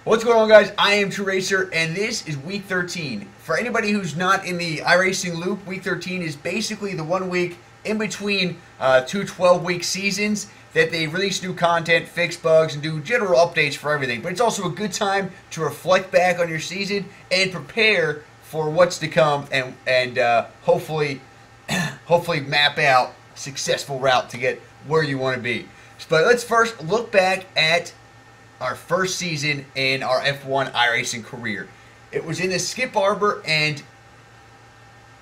What's going on, guys? I am True Racer, and this is week 13. For anybody who's not in the iRacing loop, week 13 is basically the 1 week in between two 12-week seasons that they release new content, fix bugs, and do general updates for everything. But it's also a good time to reflect back on your season and prepare for what's to come, and hopefully map out a successful route to get where you want to be. But let's first look back at our first season in our F1 iRacing career. It was in the Skip Arbor, and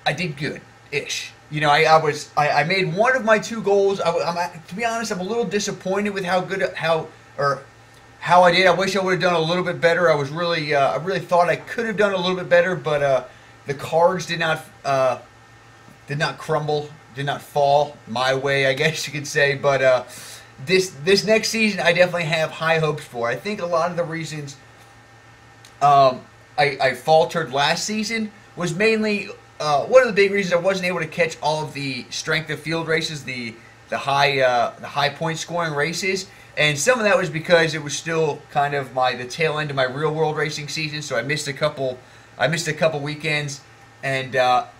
I did good-ish. You know, I made one of my two goals. To be honest, I'm a little disappointed with how I did. I wish I would have done a little bit better. I really thought I could have done a little bit better, but the cards did not crumble, did not fall my way, I guess you could say. But this next season, I definitely have high hopes for. I think a lot of the reasons I faltered last season was mainly one of the big reasons I wasn't able to catch all of the strength of field races, the high point scoring races, and some of that was because it was still kind of the tail end of my real world racing season, so I missed a couple weekends, and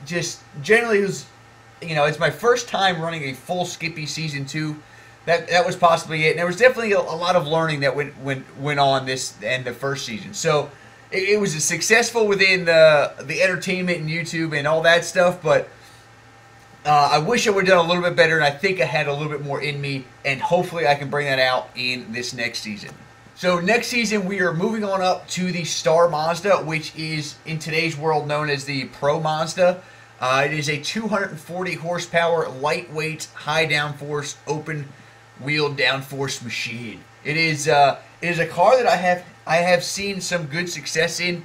just generally it was, you know, it's my first time running a full Skippy season 2. That was possibly it. And there was definitely a lot of learning that went on this and the first season. So it was successful within the entertainment and YouTube and all that stuff, but I wish I would have done a little bit better, and I think I had a little bit more in me, and hopefully I can bring that out in this next season. So next season we are moving on up to the Star Mazda, which is in today's world known as the Pro Mazda. It is a 240 horsepower, lightweight, high downforce, open wheel downforce machine. It is a car that I have seen some good success in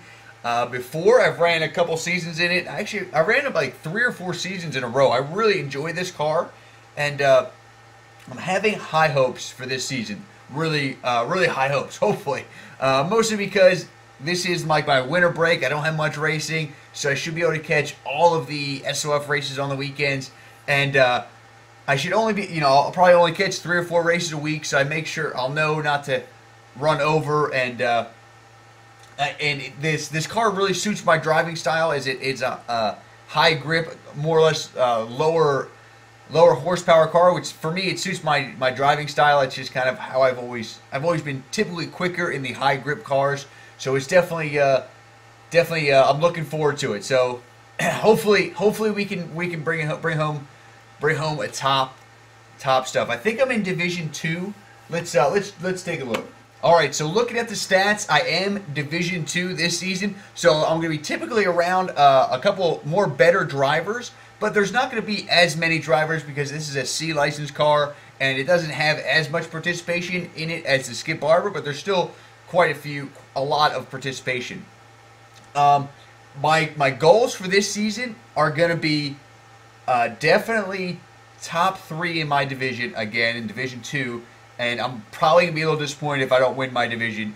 before. I've ran a couple seasons in it. Actually, I ran it like 3 or 4 seasons in a row. I really enjoy this car, and I'm having high hopes for this season. Really high hopes. Hopefully, mostly because this is like my winter break. I don't have much racing, so I should be able to catch all of the SOF races on the weekends, and I should only be, you know, I'll probably only catch 3 or 4 races a week, so I make sure I'll know not to run over, and this car really suits my driving style, as it's a high grip, more or less lower horsepower car, which for me it suits my driving style. It's just kind of how I've always been typically quicker in the high grip cars, so it's definitely I'm looking forward to it. So hopefully we can bring home a top stuff. I think I'm in Division 2. Let's take a look. All right, so looking at the stats, I am Division 2 this season, so I'm going to be typically around a couple more better drivers, but there's not going to be as many drivers because this is a C license car and it doesn't have as much participation in it as the Skip Arbor, but there's still a lot of participation. My goals for this season are going to be definitely top 3 in my division, again in Division 2, and I'm probably going to be a little disappointed if I don't win my division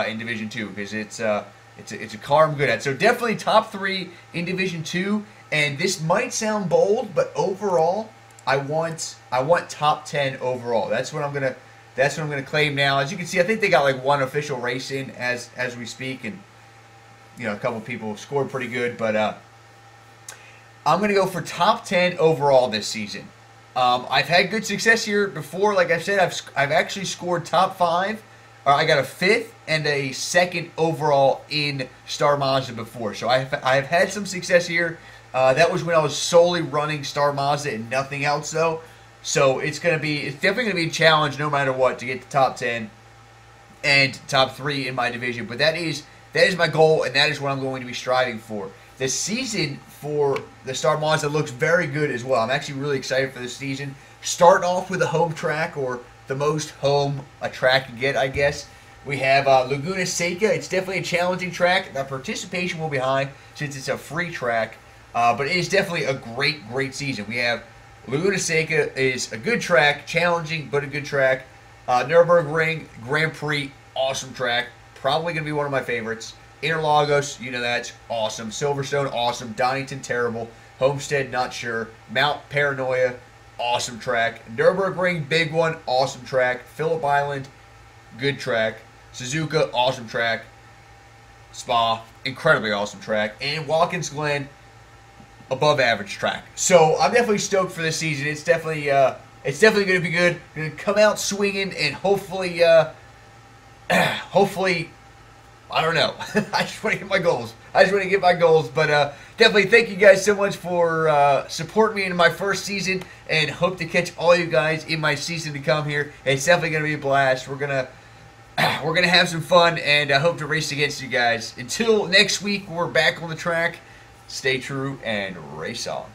in Division 2, because it's a car I'm good at. So definitely top 3 in Division 2, and this might sound bold, but overall I want top 10 overall. That's what I'm gonna claim now. As you can see, I think they got like 1 official race in as we speak, and you know, a couple people scored pretty good, but I'm going to go for top 10 overall this season. I've had good success here before. Like I said, I've actually scored top 5. I got a 5th and a 2nd overall in Star Mazda before. So I've had some success here. That was when I was solely running Star Mazda and nothing else, though. So it's definitely going to be a challenge no matter what to get to top 10 and top 3 in my division. But that is my goal, and that is what I'm going to be striving for. The season for the Star Mazda looks very good as well. I'm actually really excited for this season. Starting off with a home track, or the most home a track can get, I guess. We have Laguna Seca. It's definitely a challenging track. The participation will be high since it's a free track, but it is definitely a great season. We have Laguna Seca is a good track, challenging but a good track. Nürburgring Grand Prix, awesome track. Probably going to be one of my favorites. Interlagos, you know that's awesome. Silverstone, awesome. Donington, terrible. Homestead, not sure. Mount Paranoia, awesome track. Nürburgring, big one, awesome track. Phillip Island, good track. Suzuka, awesome track. Spa, incredibly awesome track, and Watkins Glen, above average track. So I'm definitely stoked for this season. It's definitely going to be good. Going to come out swinging, and hopefully, hopefully, I don't know. I just want to get my goals. But definitely thank you guys so much for supporting me in my first season, and hope to catch all you guys in my season to come here. It's definitely going to be a blast. We're gonna have some fun, and I hope to race against you guys. Until next week, we're back on the track. Stay true and race on.